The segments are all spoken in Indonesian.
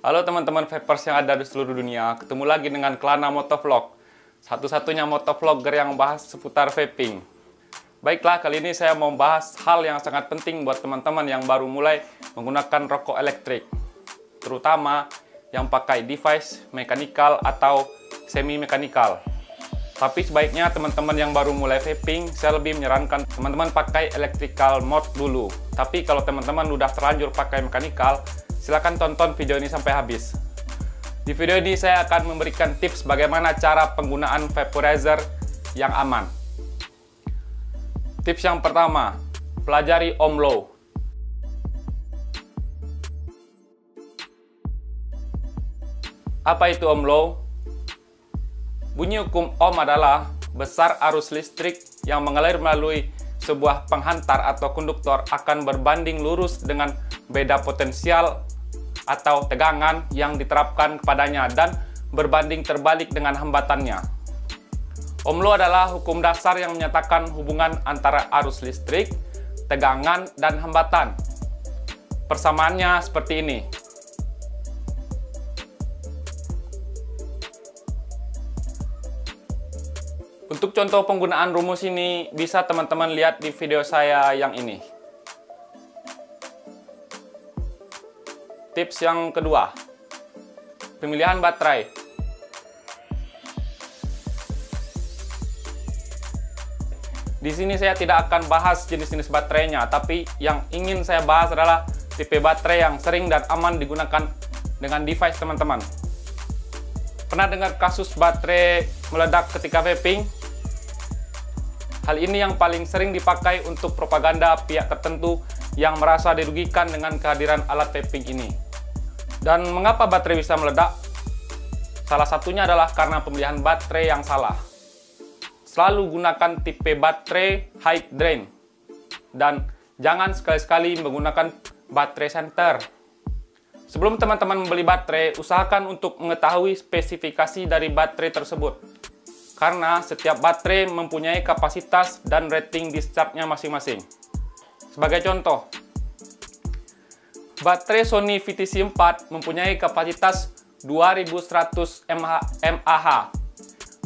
Halo teman-teman vapers yang ada di seluruh dunia, ketemu lagi dengan Klana Motovlog, satu-satunya motovlogger yang bahas seputar vaping. Baiklah, kali ini saya mau bahas hal yang sangat penting buat teman-teman yang baru mulai menggunakan rokok elektrik, terutama yang pakai device mekanikal atau semi-mekanikal. Tapi sebaiknya teman-teman yang baru mulai vaping, saya lebih menyarankan teman-teman pakai electrical mode dulu. Tapi kalau teman-teman udah terlanjur pakai mekanikal, silakan tonton video ini sampai habis. Di video ini saya akan memberikan tips bagaimana cara penggunaan vaporizer yang aman. Tips yang pertama, pelajari ohm law. Apa itu ohm law? Bunyi hukum ohm adalah besar arus listrik yang mengalir melalui sebuah penghantar atau konduktor akan berbanding lurus dengan beda potensial atau tegangan yang diterapkan kepadanya dan berbanding terbalik dengan hambatannya. Ohm law adalah hukum dasar yang menyatakan hubungan antara arus listrik, tegangan, dan hambatan. Persamaannya seperti ini. Untuk contoh penggunaan rumus ini bisa teman-teman lihat di video saya yang ini. Tips yang kedua, pemilihan baterai. Di sini saya tidak akan bahas jenis-jenis baterainya, tapi yang ingin saya bahas adalah tipe baterai yang sering dan aman digunakan dengan device teman-teman. Pernah dengar kasus baterai meledak ketika vaping? Hal ini yang paling sering dipakai untuk propaganda pihak tertentu yang merasa dirugikan dengan kehadiran alat vaping ini. Dan mengapa baterai bisa meledak? Salah satunya adalah karena pemilihan baterai yang salah. Selalu gunakan tipe baterai high drain. Dan jangan sekali-sekali menggunakan baterai center. Sebelum teman-teman membeli baterai, usahakan untuk mengetahui spesifikasi dari baterai tersebut. Karena setiap baterai mempunyai kapasitas dan rating discharge-nya masing-masing. Sebagai contoh, baterai Sony VTC4 mempunyai kapasitas 2100 mAh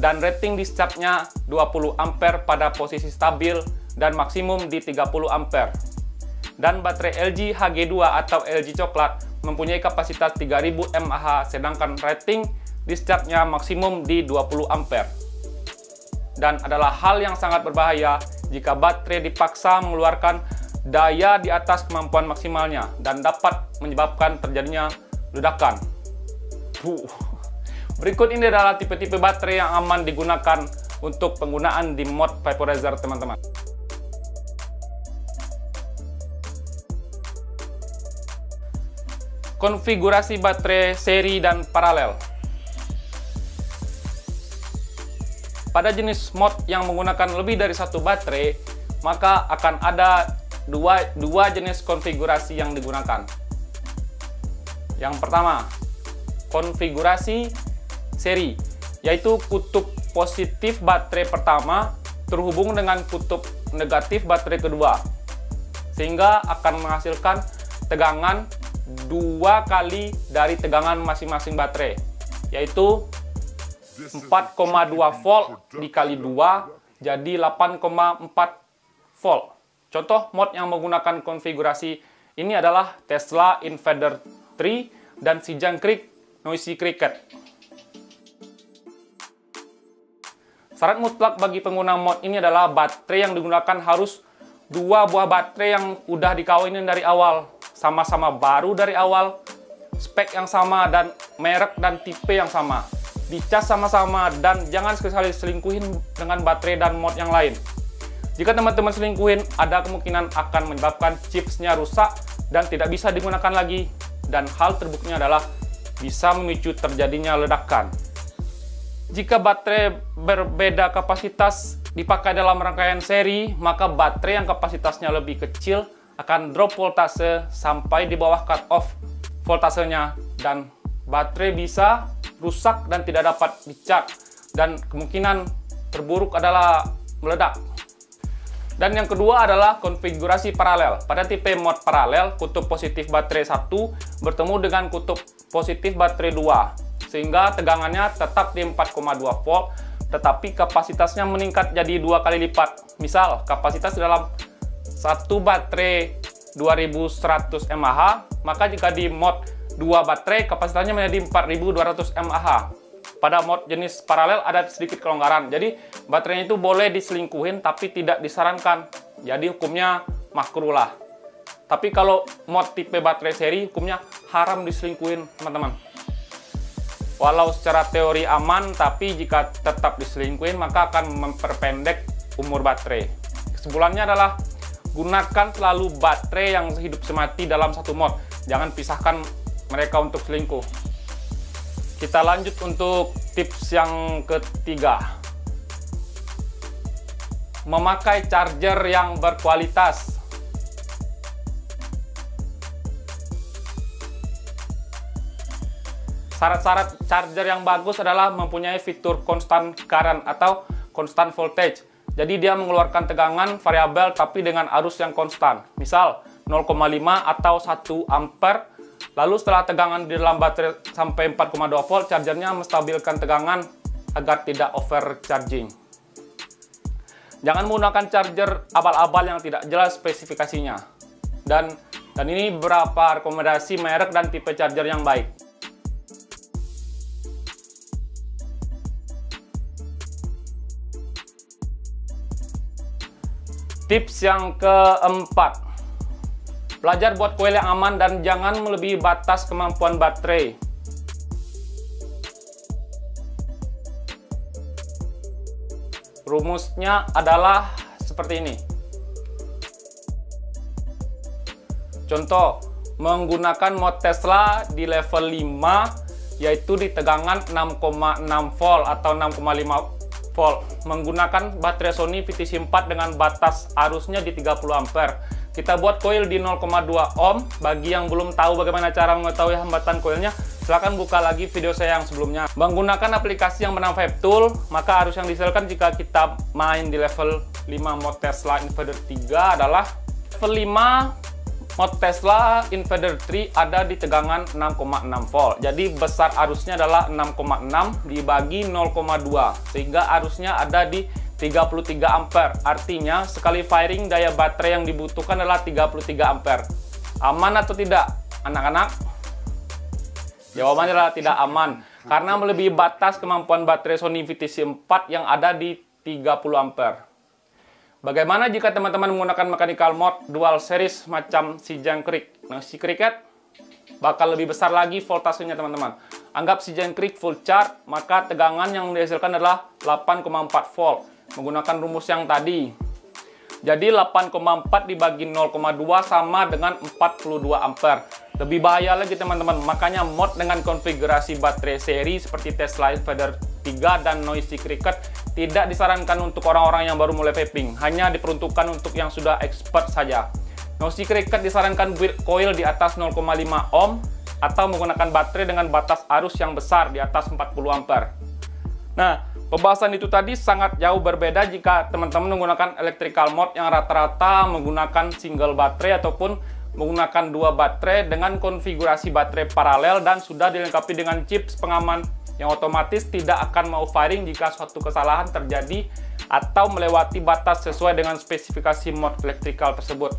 dan rating discharge-nya 20 ampere pada posisi stabil dan maksimum di 30 ampere. Dan baterai LG HG2 atau LG coklat mempunyai kapasitas 3000 mAh sedangkan rating discharge-nya maksimum di 20 ampere. Dan adalah hal yang sangat berbahaya jika baterai dipaksa mengeluarkan daya di atas kemampuan maksimalnya dan dapat menyebabkan terjadinya ledakan. Berikut ini adalah tipe-tipe baterai yang aman digunakan untuk penggunaan di mode vaporizer teman-teman. Konfigurasi baterai seri dan paralel. Pada jenis mode yang menggunakan lebih dari satu baterai, maka akan ada dua jenis konfigurasi yang digunakan. Yang pertama, konfigurasi seri, yaitu kutub positif baterai pertama terhubung dengan kutub negatif baterai kedua, sehingga akan menghasilkan tegangan 2 kali dari tegangan masing-masing baterai, yaitu 4,2 volt dikali 2 jadi 8,4 volt. Contoh mode yang menggunakan konfigurasi ini adalah Tesla Invader 3 dan Xijang Creek Noisy Cricket. Syarat mutlak bagi pengguna mode ini adalah baterai yang digunakan harus 2 buah baterai yang udah dikawinin dari awal, sama-sama baru dari awal, spek yang sama dan merek dan tipe yang sama. Dicas sama-sama dan jangan sekali-kali selingkuhin dengan baterai dan mode yang lain. Jika teman-teman selingkuhin, ada kemungkinan akan menyebabkan chipsnya rusak dan tidak bisa digunakan lagi. Dan hal terbuktinya adalah bisa memicu terjadinya ledakan. Jika baterai berbeda kapasitas dipakai dalam rangkaian seri, maka baterai yang kapasitasnya lebih kecil akan drop voltase sampai di bawah cut off voltasenya dan baterai bisa rusak dan tidak dapat di-charge dan kemungkinan terburuk adalah meledak. Dan yang kedua adalah konfigurasi paralel. Pada tipe mod paralel, kutub positif baterai 1 bertemu dengan kutub positif baterai 2, sehingga tegangannya tetap di 4,2 volt, tetapi kapasitasnya meningkat jadi 2 kali lipat. Misal, kapasitas dalam satu baterai 2100 mAh, maka jika di mod 2 baterai, kapasitasnya menjadi 4200 mAh. Pada mod jenis paralel ada sedikit kelonggaran, jadi baterainya itu boleh diselingkuhin tapi tidak disarankan. Jadi hukumnya makruh lah. Tapi kalau mod tipe baterai seri, hukumnya haram diselingkuhin, teman-teman. Walau secara teori aman, tapi jika tetap diselingkuhin maka akan memperpendek umur baterai. Kesimpulannya adalah gunakan selalu baterai yang hidup semati dalam satu mod. Jangan pisahkan mereka untuk selingkuh. Kita lanjut untuk tips yang ketiga. Memakai charger yang berkualitas. Syarat-syarat charger yang bagus adalah mempunyai fitur constant current atau constant voltage. Jadi dia mengeluarkan tegangan variabel tapi dengan arus yang konstan. Misal 0,5 atau 1 ampere. Lalu setelah tegangan di dalam baterai sampai 4,2 volt, chargernya menstabilkan tegangan agar tidak overcharging. Jangan menggunakan charger abal-abal yang tidak jelas spesifikasinya. Dan ini beberapa rekomendasi merek dan tipe charger yang baik. Tips yang keempat. Belajar buat koil yang aman dan jangan melebihi batas kemampuan baterai. Rumusnya adalah seperti ini. Contoh, menggunakan mod Tesla di level 5, yaitu di tegangan 6,6 volt atau 6,5 volt. Menggunakan baterai Sony VTC4 dengan batas arusnya di 30 ampere. Kita buat koil di 0,2 ohm. Bagi yang belum tahu bagaimana cara mengetahui hambatan koilnya, silahkan buka lagi video saya yang sebelumnya. Menggunakan aplikasi yang bernama VibeTool, maka arus yang dihasilkan jika kita main di level 5 mod Tesla inverter 3 adalah level 5 mod Tesla inverter 3 ada di tegangan 6,6 volt. Jadi besar arusnya adalah 6,6 dibagi 0,2, sehingga arusnya ada di 33 ampere. Artinya sekali firing daya baterai yang dibutuhkan adalah 33 ampere. Aman atau tidak, anak-anak? Jawabannya adalah tidak aman, karena melebihi batas kemampuan baterai Sony VTC4 yang ada di 30 ampere. Bagaimana jika teman-teman menggunakan mechanical mode dual series macam si Jangkrik? Nah, si Cricket bakal lebih besar lagi voltasenya, teman-teman. Anggap si Jangkrik full charge, maka tegangan yang dihasilkan adalah 8,4 volt. Menggunakan rumus yang tadi. Jadi 8,4 dibagi 0,2 sama dengan 42 ampere. Lebih bahaya lagi, teman-teman. Makanya mod dengan konfigurasi baterai seri seperti Tesla Inverter 3 dan Noisy Cricket tidak disarankan untuk orang-orang yang baru mulai vaping. Hanya diperuntukkan untuk yang sudah expert saja. Noisy Cricket disarankan build coil di atas 0,5 ohm atau menggunakan baterai dengan batas arus yang besar di atas 40 ampere. Nah, pembahasan itu tadi sangat jauh berbeda jika teman-teman menggunakan electrical mode yang rata-rata menggunakan single baterai ataupun menggunakan 2 baterai dengan konfigurasi baterai paralel dan sudah dilengkapi dengan chips pengaman yang otomatis tidak akan mau firing jika suatu kesalahan terjadi atau melewati batas sesuai dengan spesifikasi mode electrical tersebut.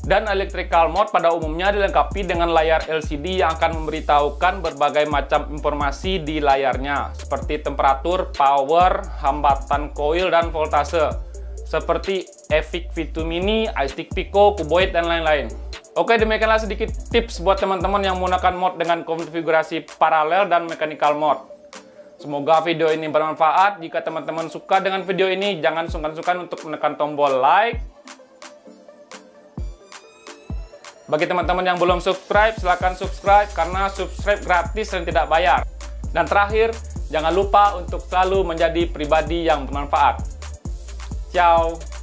Dan electrical mode pada umumnya dilengkapi dengan layar LCD yang akan memberitahukan berbagai macam informasi di layarnya, seperti temperatur, power, hambatan koil, dan voltase, seperti EVIC V2 Mini, iStick Pico, Cuboid, dan lain-lain. Oke, demikianlah sedikit tips buat teman-teman yang menggunakan mod dengan konfigurasi paralel dan mechanical mode. Semoga video ini bermanfaat. Jika teman-teman suka dengan video ini, jangan sungkan-sungkan untuk menekan tombol like. Bagi teman-teman yang belum subscribe, silahkan subscribe karena subscribe gratis dan tidak bayar. Dan terakhir, jangan lupa untuk selalu menjadi pribadi yang bermanfaat. Ciao!